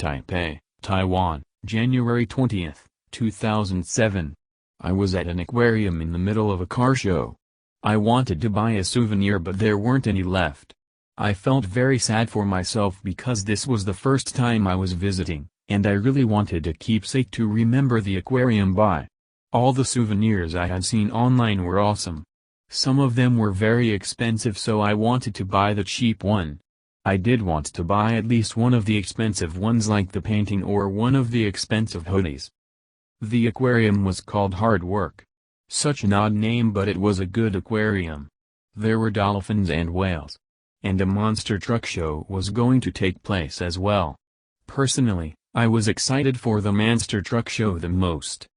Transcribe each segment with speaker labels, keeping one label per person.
Speaker 1: Taipei, Taiwan, January 20, 2007. I was at an aquarium in the middle of a car show. I wanted to buy a souvenir but there weren't any left. I felt very sad for myself because this was the first time I was visiting, and I really wanted a keepsake to remember the aquarium by. All the souvenirs I had seen online were awesome. Some of them were very expensive, so I wanted to buy the cheap one. I did want to buy at least one of the expensive ones like the painting or one of the expensive hoodies. The aquarium was called Hard Work. Such an odd name, but it was a good aquarium. There were dolphins and whales. And a monster truck show was going to take place as well. Personally, I was excited for the monster truck show the most.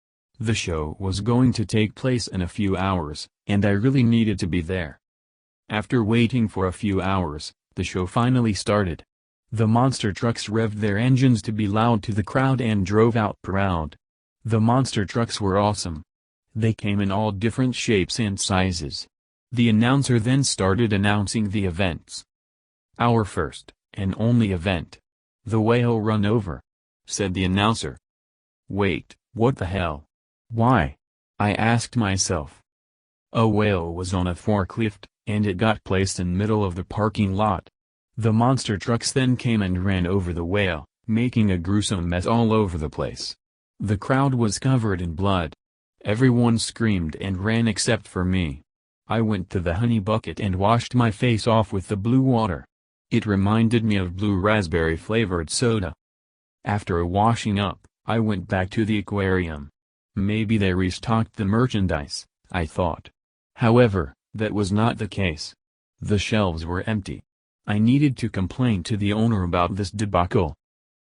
Speaker 1: The show was going to take place in a few hours, and I really needed to be there. After waiting for a few hours, the show finally started. The monster trucks revved their engines to be loud to the crowd and drove out proud. The monster trucks were awesome. They came in all different shapes and sizes. The announcer then started announcing the events. Our first, and only event. The whale run over, said the announcer. Wait, what the hell? Why? I asked myself. A whale was on a forklift, and it got placed in middle of the parking lot. The monster trucks then came and ran over the whale, making a gruesome mess all over the place. The crowd was covered in blood. Everyone screamed and ran except for me. I went to the honey bucket and washed my face off with the blue water. It reminded me of blue raspberry flavored soda. After washing up, I went back to the aquarium. Maybe they restocked the merchandise, I thought. However, that was not the case. The shelves were empty. I needed to complain to the owner about this debacle.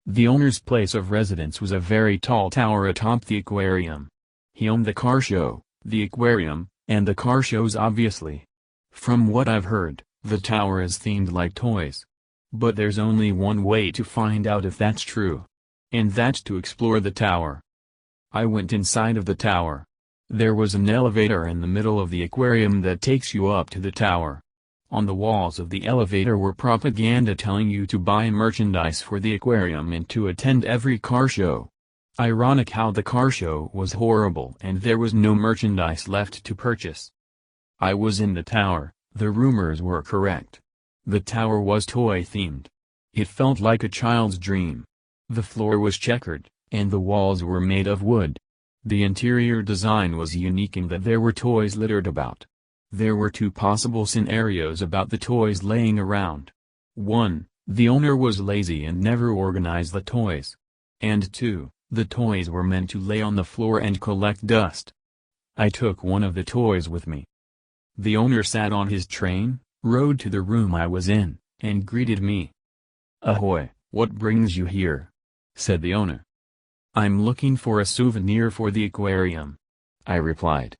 Speaker 1: The owner's place of residence was a very tall tower atop the aquarium. He owned the car show, the aquarium, and the car shows obviously. From what I've heard, the tower is themed like toys. But there's only one way to find out if that's true. And that's to explore the tower. I went inside of the tower. There was an elevator in the middle of the aquarium that takes you up to the tower. On the walls of the elevator were propaganda telling you to buy merchandise for the aquarium and to attend every car show. Ironic how the car show was horrible and there was no merchandise left to purchase. I was in the tower, the rumors were correct. The tower was toy-themed. It felt like a child's dream. The floor was checkered, and the walls were made of wood. The interior design was unique in that there were toys littered about. There were two possible scenarios about the toys laying around. 1. The owner was lazy and never organized the toys. And 2. The toys were meant to lay on the floor and collect dust. I took one of the toys with me. The owner sat on his train, rode to the room I was in, and greeted me. "Ahoy, what brings you here?" said the owner. "I'm looking for a souvenir for the aquarium," I replied.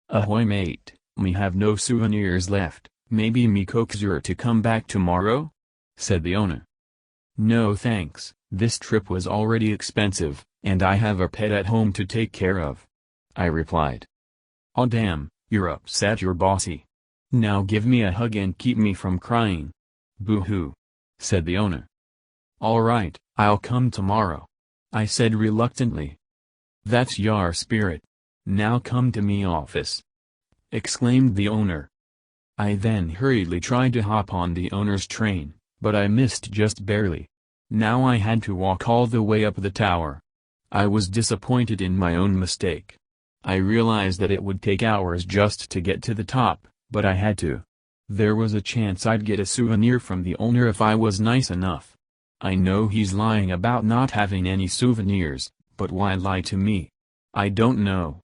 Speaker 1: "Ahoy mate, me have no souvenirs left, maybe me coax you to come back tomorrow?" said the owner. "No thanks, this trip was already expensive, and I have a pet at home to take care of," I replied. "Aw damn, you're upset you're bossy. Now give me a hug and keep me from crying." "Boo-hoo," said the owner. "Alright, I'll come tomorrow," I said reluctantly. "That's your spirit. Now come to me office," exclaimed the owner. I then hurriedly tried to hop on the owner's train, but I missed just barely. Now I had to walk all the way up the tower. I was disappointed in my own mistake. I realized that it would take hours just to get to the top, but I had to. There was a chance I'd get a souvenir from the owner if I was nice enough. I know he's lying about not having any souvenirs, but why lie to me? I don't know.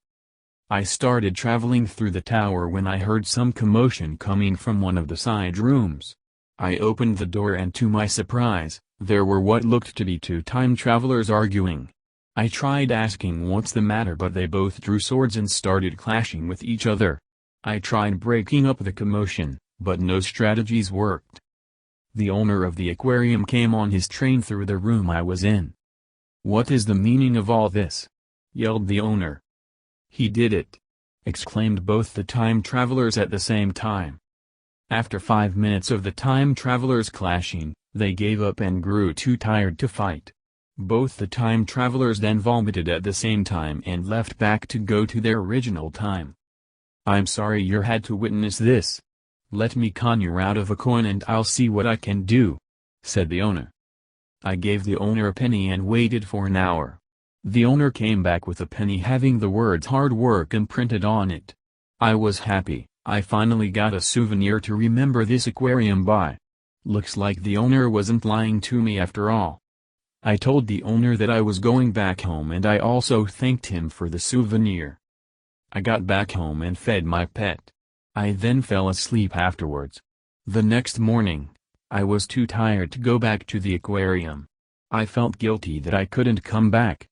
Speaker 1: I started traveling through the tower when I heard some commotion coming from one of the side rooms. I opened the door and to my surprise, there were what looked to be two time travelers arguing. I tried asking what's the matter but they both drew swords and started clashing with each other. I tried breaking up the commotion, but no strategies worked. The owner of the aquarium came on his train through the room I was in. "What is the meaning of all this?" yelled the owner. "He did it!" exclaimed both the time travelers at the same time. After 5 minutes of the time travelers clashing, they gave up and grew too tired to fight. Both the time travelers then vomited at the same time and left back to go to their original time. I'm sorry you had to witness this. Let me conjure out of a coin and I'll see what I can do, said the owner. I gave the owner a penny and waited for an hour. The owner came back with a penny having the words hard work imprinted on it. I was happy, I finally got a souvenir to remember this aquarium by. Looks like the owner wasn't lying to me after all. I told the owner that I was going back home and I also thanked him for the souvenir. I got back home and fed my pet. I then fell asleep afterwards. The next morning, I was too tired to go back to the aquarium. I felt guilty that I couldn't come back.